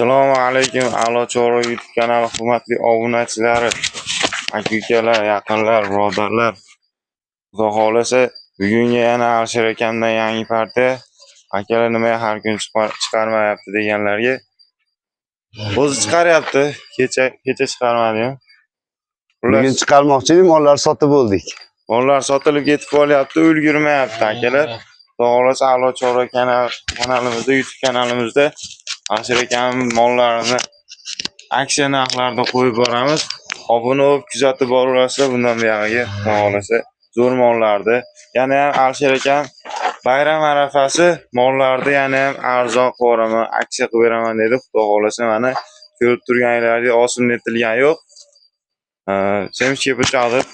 Assalomu alaykum, A'lo Chorva YouTube kanali hurmatli obunachilari, aka-ukalar, yaqinlar, birodarlar. Xudo xolasa, bugunga yana Alisher akamdan yangi partiya. Akalar nima har kun chiqarmayapti deganlarga o'zi chiqaryapti. Kecha chiqarmadim. Bugun chiqarmoqchi edim, mollar sotib bo'ldik. Mollar sotilib ketib qolyapti, ulgurmayapti akalar. Xudo xolasa A'lo Chorva kanalimizda, YouTube kanalimizda Alisher akamning mollarini aksiya narxlarda qo'yib boramiz. Obuna bo'lib kuzatib boraverasizlar. Bundan buyog'iga xohlasa zo'r mollarni, yana ham Alisher akam bayram arafasi mollarni yana ham arzon qilib boraman, aksiya qilib beraman dedi. Xudo xolasa mana ko'rib turganlaringizdek osim netilgan yo'q. Semishga puchaqdib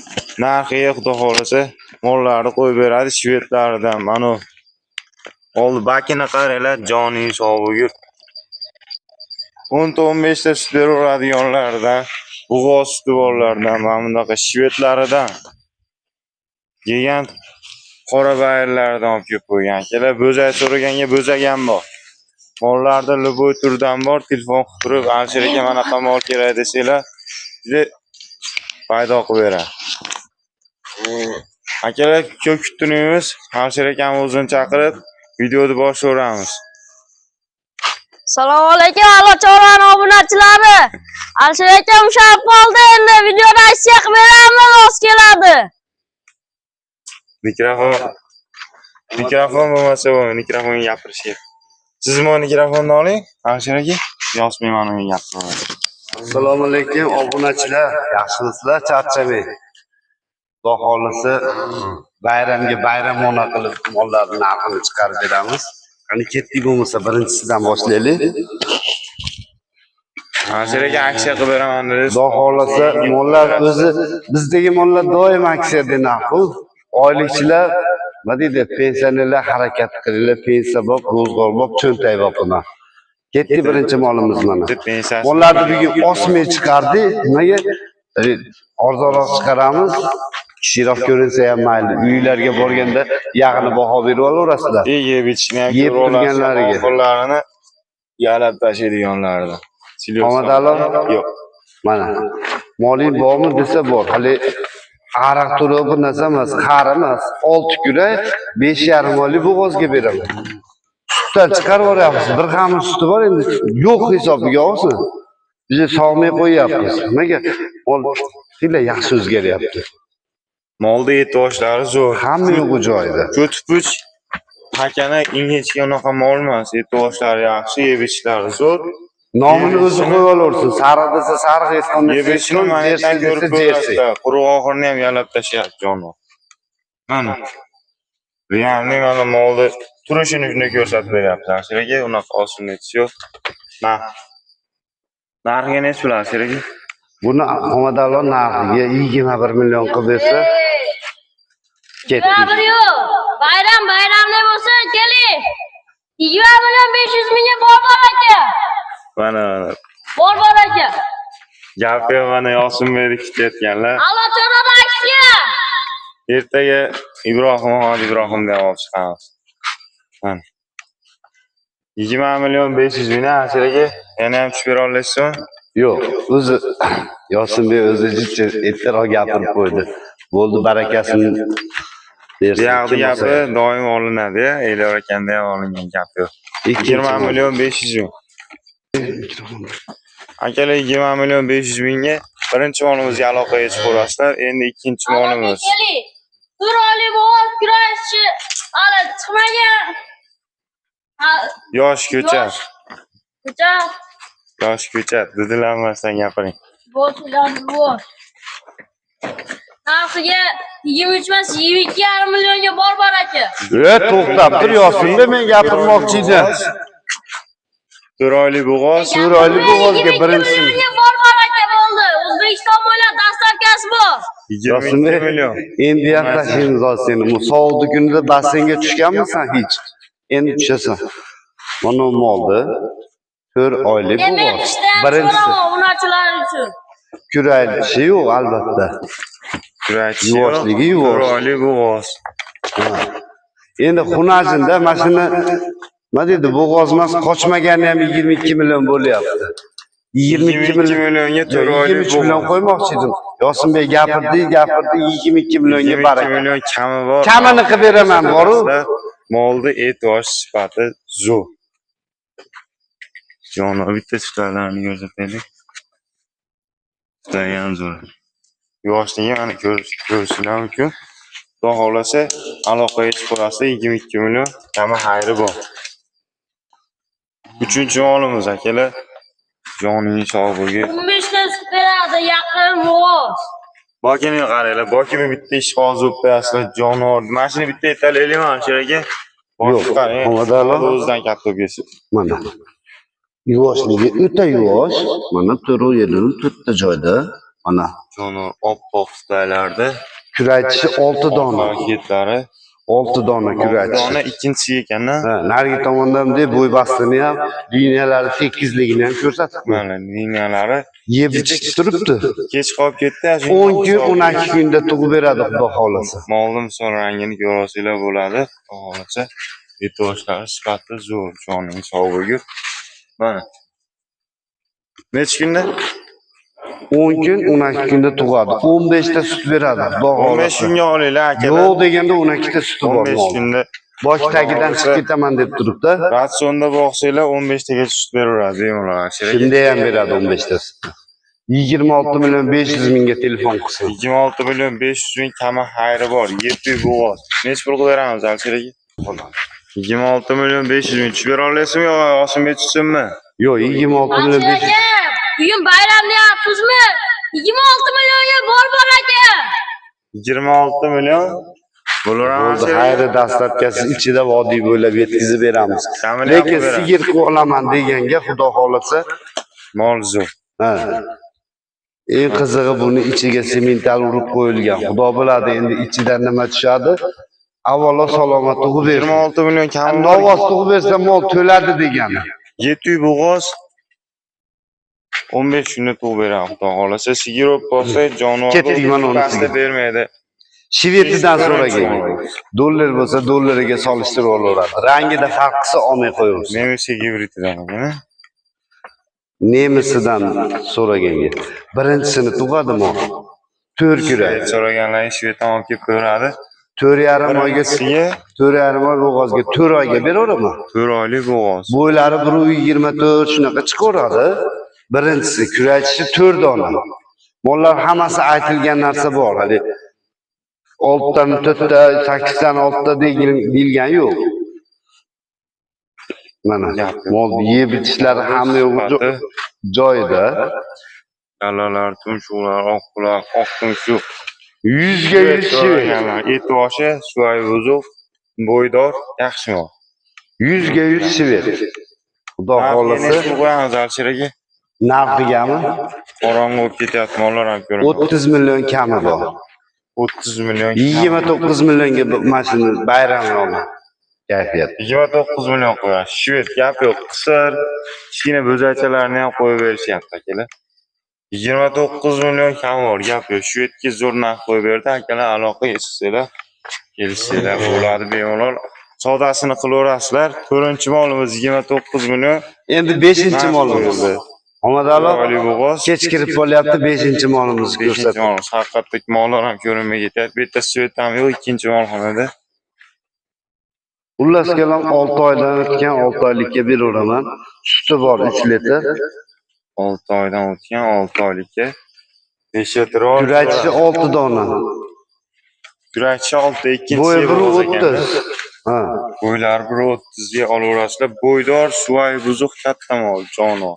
narxiga xudo xolasa mollarni qo'yib beradi. Shvedlaridan mana oldi bakini qaranglar, joniy sog'ib 10-15 ta sut beraveradiganlardan, bug'oz suti borlardan, mana bunaqa shvedlaridan, gigant qora bayirlardan olib kelib qo'ygan. Akalar bo'zak so'raganga bo'zak ham bor. Mollarda luboy turdan bor. Telefon qilib turib, Alisher aka manaqa mol kerak desanglar, juda paydo qilib beradi. Akalar ko'p kuttirmaymiz. Alisher akani o'zini chaqirib, videoni boshlayveramiz. Assalomu alaykum, A'lo Chorva obunachilari. Alisher akam ushlab qoldi, endi videoda aksiya qilib beramiz, oz keladi. Mikrofon bo'lmasa bo'lmaydi, mikrofonga gapirishga. Siz mana mikrofonni oling, Alisher aka. Yosmay mana menga gapiramiz. Assalomu alaykum obunachilar, yaxshimisizlar? Charchamang. Xudo xolasa bayramga bayramona qilib mollarning narxini chiqarib beramiz. Qani ketdik bo'lmasa birinchisidan boshlaylik. Alisher aka aksiya qilib beraman dedi. Xudo xolasa mollar o'zi bizdagi mollar doim aksiyada narxu. Oylikchilar nima deydi? Pensionerlar harakat qilinglar, pensiya bor, ro'zg'or bor, cho'ntay bor buni. Ketdi birinchi molimiz mana. Mollarni bugun osmay chiqardi. Nimaga? Arzonroq chiqaramiz. Kishiroq ko'rinsa ham mayli. Uylarga borganda yaqini baho berib olaverasizlar. Yeb ichishni ham yeb turganlariga. Qo'llarini yalab tashlaydiganlardan. Omadalo? Yo'q. Mana. Moling bormi desa bor. Hali araq turib bir narsa emas, qari emas. 6 kura 5,5 oylik bo'g'ozga beraman. Sutdan chiqarib yuboryapmiz. Bir xamir suti bor endi. Yo'q hisobiga olsin. Biz sog'may qo'yapmiz. Nimaga? Mol juda yaxshi o'zgaryapti. Molda et toshlari zo'r. Hamma yo'q joyida. Ko'tpuch hakana ingichka unaqa mol emas. Et toshlari yaxshi, yeb ichishlari zo'r. Nomini o'zi qo'yib olursiz. Sariq desa sariq, esqon yeb ichishni mana ko'rib qo'yasizlar. Quruq oxirini ham yalab tashlayapti jonivor. Mana. Realni mana molni turishini shunday ko'rsatib beryapti. Alisher aka unaqa osim netish yo'q. Narxiga nech pul Alisher aka? Buni Omadalo narxiga 21 million qilib bersa ketdi. Bayramda bo'lsa keling. 20 million 500 mingga bor aka. Mana. Bor aka. Gapi mana Yosinbekni kutayotganlar. A'lo Chorva aksiya. Ertaga Ibrohimdan olib chiqamiz. Mana. 20 million 500 ming Alisher aka, yana ham tushib bera olasizmi? Yo'q, o'zi Yosinbek o'zi jicha ertaroq gapirib qo'ydi. Bo'ldi, barakasini bersin. Buyoqda gapi doim olinadi, Elyor akanda ham olingan gap yo'q. 20 million 500 ming. Akalar 20 million 500 mingga birinchi molimizga aloqaga chiqib qo'yasizlar. Endi ikkinchi molimiz. Turali bo'g'oz kurashchi, hali chiqmagan. Yosh ko'chat. Ko'chat. Yosh ko'chat, didilanmasdan gapiring. Bo'sh. Narxiga 23 emas, 22,5 millionga bor aka. To'xtab tur, Yosinbek, men gapirmoqchi edim. 4 oylik bo'g'oz, 4 oylik bo'g'ozga birinchi bor aka bo'ldi. O'zbekiston bo'ylab dastavkasi bor. 22 million. Endi ham tashlaymiz seni. Bu sovuq kunida basseynga tushganmisan hech? Endi tushasan. Mana moldi. 4 oylik bo'g'oz. Birinchisi obunachilar uchun. kuraychi yo'q albatta. Kuraychi Yuvoshligi yo'q. 4 oylik bo'g'oz. Endi xunajinda mashina Nima deydi? Bo'g'ozmas qochmagani ham 22 million bo'lyapti. 22 millionga Yo, 4 23 million qo'ymoqchi edim. Yosinbek gapirdi, 22 millionga 22 baraka. million kami bor. Kamini qilib beraman, boru. Molni e'tibosh sifati zo'r. Joni bitta sutlarni ko'rsataylik. Sutlar ham zo'r. Yoshligi mana ko'rishinglar mumkin. Xudo xolasa aloqaga chiqib qolsa 22 million kami xayri bor. Uchinchi molimiz akalar. Joning sog'ligi. 15 ta sut beradi, yaqin bo'g'oz. Bokini qaranglar, bokini bitta ish hozir qo'yasizlar, jonivor. Mashina bitta aytalaylikmi, aka? Yo'q, Omadalo o'zidan katta bo'lsa. Mana. Yuvoshligi o'ta yuvosh. Mana turu yerini to'rtta joyda. Mana Jonivor oppoq sutlarlarda kuraychishi 6 dona. paketlari 6 dona kuraychishi. dona ikkinchisi ekanda. Ha, narigi tomondan deb bo'y bastini ham, liniyalari tekizligini ham ko'rsatib qo'ydi. Mana liniyalari Yeb ichib turibdi. kech qolib ketdi. 10 kun, 12 kunda tug'ib beradi, xudo xolasa. Molni misol rangini ko'rasizlar bo'ladi. Xudo xolasa e'tiboshlari sifati zo'r, joning sog'ligi. Mana. Necha kunda? 10 kun, 12 kunda tug'adi. 15 ta sut beradi, xudo 15 xolasa. kunga olinglar akalar. Yo'q deganda 12 ta suti bor. 15 kunda Bosh tagidan chiqib ketaman deb turibdi. ratsionda boqsanglar 15 tagacha sut beraveradi bemalol. Shunda ham beradi 15 ta sutni. 26 million 500 mingga telefon qilsin. 26 million 500 ming kami xayri bor. 7 bo'g'oz. Necha pul beramiz alchiraga? 26 million 500 ming tushib bera olasizmi yo Yosinbek tushsinmi? Yo'q, 26 million 500. Bugun bayramni yapsizmi? 26 millionga bor aka. 26 million bo'laveramiz. Bo'ldi, xayri dastlabkasi ichida vodiy bo'ylab yetkazib beramiz. Kamini Lekin beramiz. sigir qilib olaman deganga xudo xolasa, Mol zo'r. ha. Eng qizig'i buni ichiga semental urib qo'yilgan. Xudo biladi endi ichidan nima tushadi. Avvalo salomat tug'ib bersin. 26 million kami bor. Novoz tug'ib bersa mol to'ladi degani. 7 bo'g'oz 15 kunda tug'ib beradi. Xudo xolasa sigir olib qolsa jonivorni Ketdik mana uni pastda bermaydi. Shvetidan so'ragan. Dollar bo'lsa dollariga solishtirib olaveradi. Rangida farq qilsa olmay qo'yamiz. Nemis gibrididan ekan. Nemisidan so'raganga. Birinchisini tug'adimi? 4 kurak. So'raganlar shvetdan olib kelib ko'radi. 4,5 oyga 4,5 oy bo'g'ozga 4 oyga beraveraman. 4 oylik bo'g'oz. Bo'ylari 1,24 shunaqa chiqaveradi. Birinchisi kuraychishi 4 dona. Mollar hammasi aytilgan narsa bor. Hali 6 dan 4 ta, 8 dan 6 ta deyilgan yo'q. Mana mol yeb ichishlari hamma yo'q joyida. Kalalar, tumshuqlar, oq quloq, oq tumshuq. 100 ga 100 shvet. Et boshi, suvoy buzuq, bo'ydor, yaxshi mol. 100 ga 100 shvet. Xudo xolasa Necha qo'yamiz alchiraga? narxigami? Qorong'i bo'lib ketyapti, mollar ham ko'rib. 30 million kami bor. 30 million. 29 millionga mashina bayram oldi. Kayfiyat. 29 million qo'yasiz. Shvet gap yo'q. Qisir, kichkina bo'zaychalarni ham qo'yib berishyapti akalar. 29 million kam bor, gap yo'q. Shvetga zo'r narx qo'yib berdi. Akalar aloqa etsizlar, kelishsizlar bo'ladi bemalol. Savdosini qilaverasizlar. 4-molimiz 29 million. Endi 5-molimiz. Omadalo bo'g'oz. kech kirib qolyapti 5-molimizni ko'rsatdi. Haqiqatdagi mollar ham ko'rinmay ketyapti. Bu yerda svet ham yo'q, ikkinchi molxonada. Xullas kalom 6 oydan o'tgan 6 oylikka beraveraman. Suti bor 3 litr. 6 oydan o'tgan 6 oylikka 5 litr ol. Kuraychishi 6 dona. Kuraychi 6, ikkinchisi Bo'yi 1.30. Ha. Bo'ylar 1.30 ga olaverasizlar. Bo'ydor, suvoy buzuq katta mol, jonivor.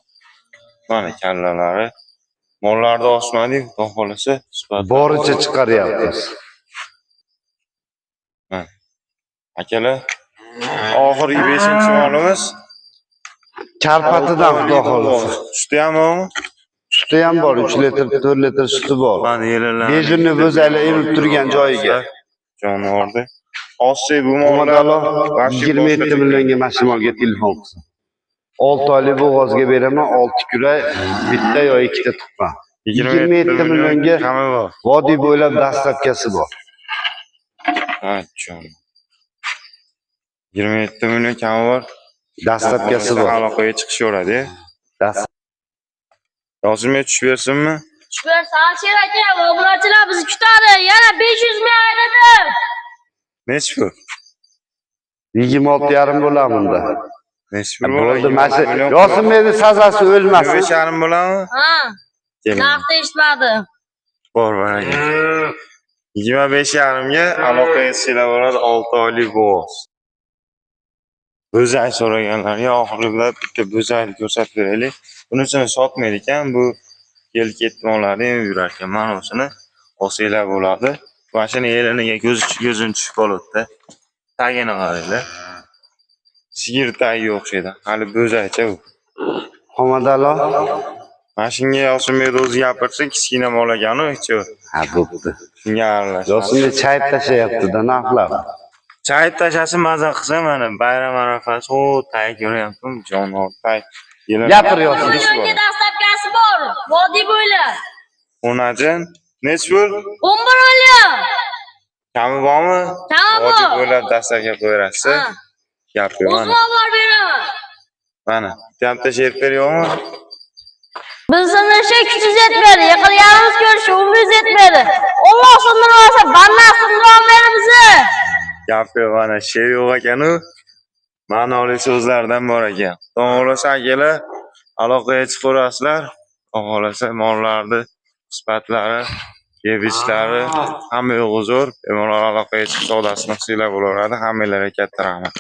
Mana kallalari. Mollarda osmadik, xudo xolasa, Boricha chiqaryapmiz. Akalar, oxirgi 5-molimiz Karpatidan xudo xolasa. Suti ham bormi? Suti ham bor, 3 litr, 4 litr suti bor. Mana yellar. Bejunni bo'zaylar emib turgan joyiga. Jonivorda. Ossi bu mollar Omadalo 27 millionga mashinaga telefon qilsin. 6 oylik bo'g'ozga beraman, 6 kuray, bitta yo ikkita tuqqan. 27 millionga kami bor. vodiy bo'ylab dastlabkasi bor. Ha, jon. 27 million kami bor. Dastlabkasi bor. Aloqaga chiqishaveradi. Yosimga tushib bersinmi? Shukr, Alisher aka, obunachilar bizni kutadi. Yana 500 ming ayladim. Nechi pul? 26,5 bo'ladi bunda. Nechi pul Bo'ldi, bo'ladi? mana shu Yosimni sazasi o'lmasin. 5,5 bo'ladimi? Ha, Keling. narxni eshitmadim. Bor aka. 25,5 ga aloqaga chiqinglar bo'ladi 6 oylik bo'g'oz. Bo'zak so'raganlarga oxirida bitta bo'zakni ko'rsatib beraylik. Bunisini sotmaydi ekan, bu kelib-ketdi mollarni ham yurar ekan. Mana busini olsanglar bo'ladi. Mashina eliniga ko'zini tushib qoladi-da. Tagini qaranglar. Sigir tagiga o'xshaydi. Hali bo'zakcha u. Xomadalo. Mashinaga Yosimbek o'zi gapirsa, kichkina mol ekan-ku, Ha, bo'pti. shunga aralashadi. Yosimni chayib tashlayapti-da, naqlab. Chayib tashlasa maza qilsa mana bayram arafasi o tay ko'ryaptim, jonivor tay. Gapir Yosim. Millionga dastlabkasi bor. Vodiy bo'ylab. O'najon, nechi pul? 11 million. Kami bormi? Kami bor. Vodiy bo'ylab dastlabga qo'yarasiz. Ha. Gapir mana. O'zim olib beraman. Mana, bitta sherper yo'qmi? Bizni ishga kuchimiz yetmadi. Yiqilganimiz ko'rish umrimiz yetmadi. Alloh sindirmasa, bandan sindirolmaydi bizni. Gapir mana, sher yo'q ekan-u. Ma'noli so'zlardan bor ekan. To'g'risi akalar, aloqaga chiqarasizlar. Xohlasa mollarni sifatlari, yebishlari hamma yo'q zo'r. Bemalol aloqaga chiqib savdosini qilsanglar bo'laveradi. Hammalarga katta rahmat.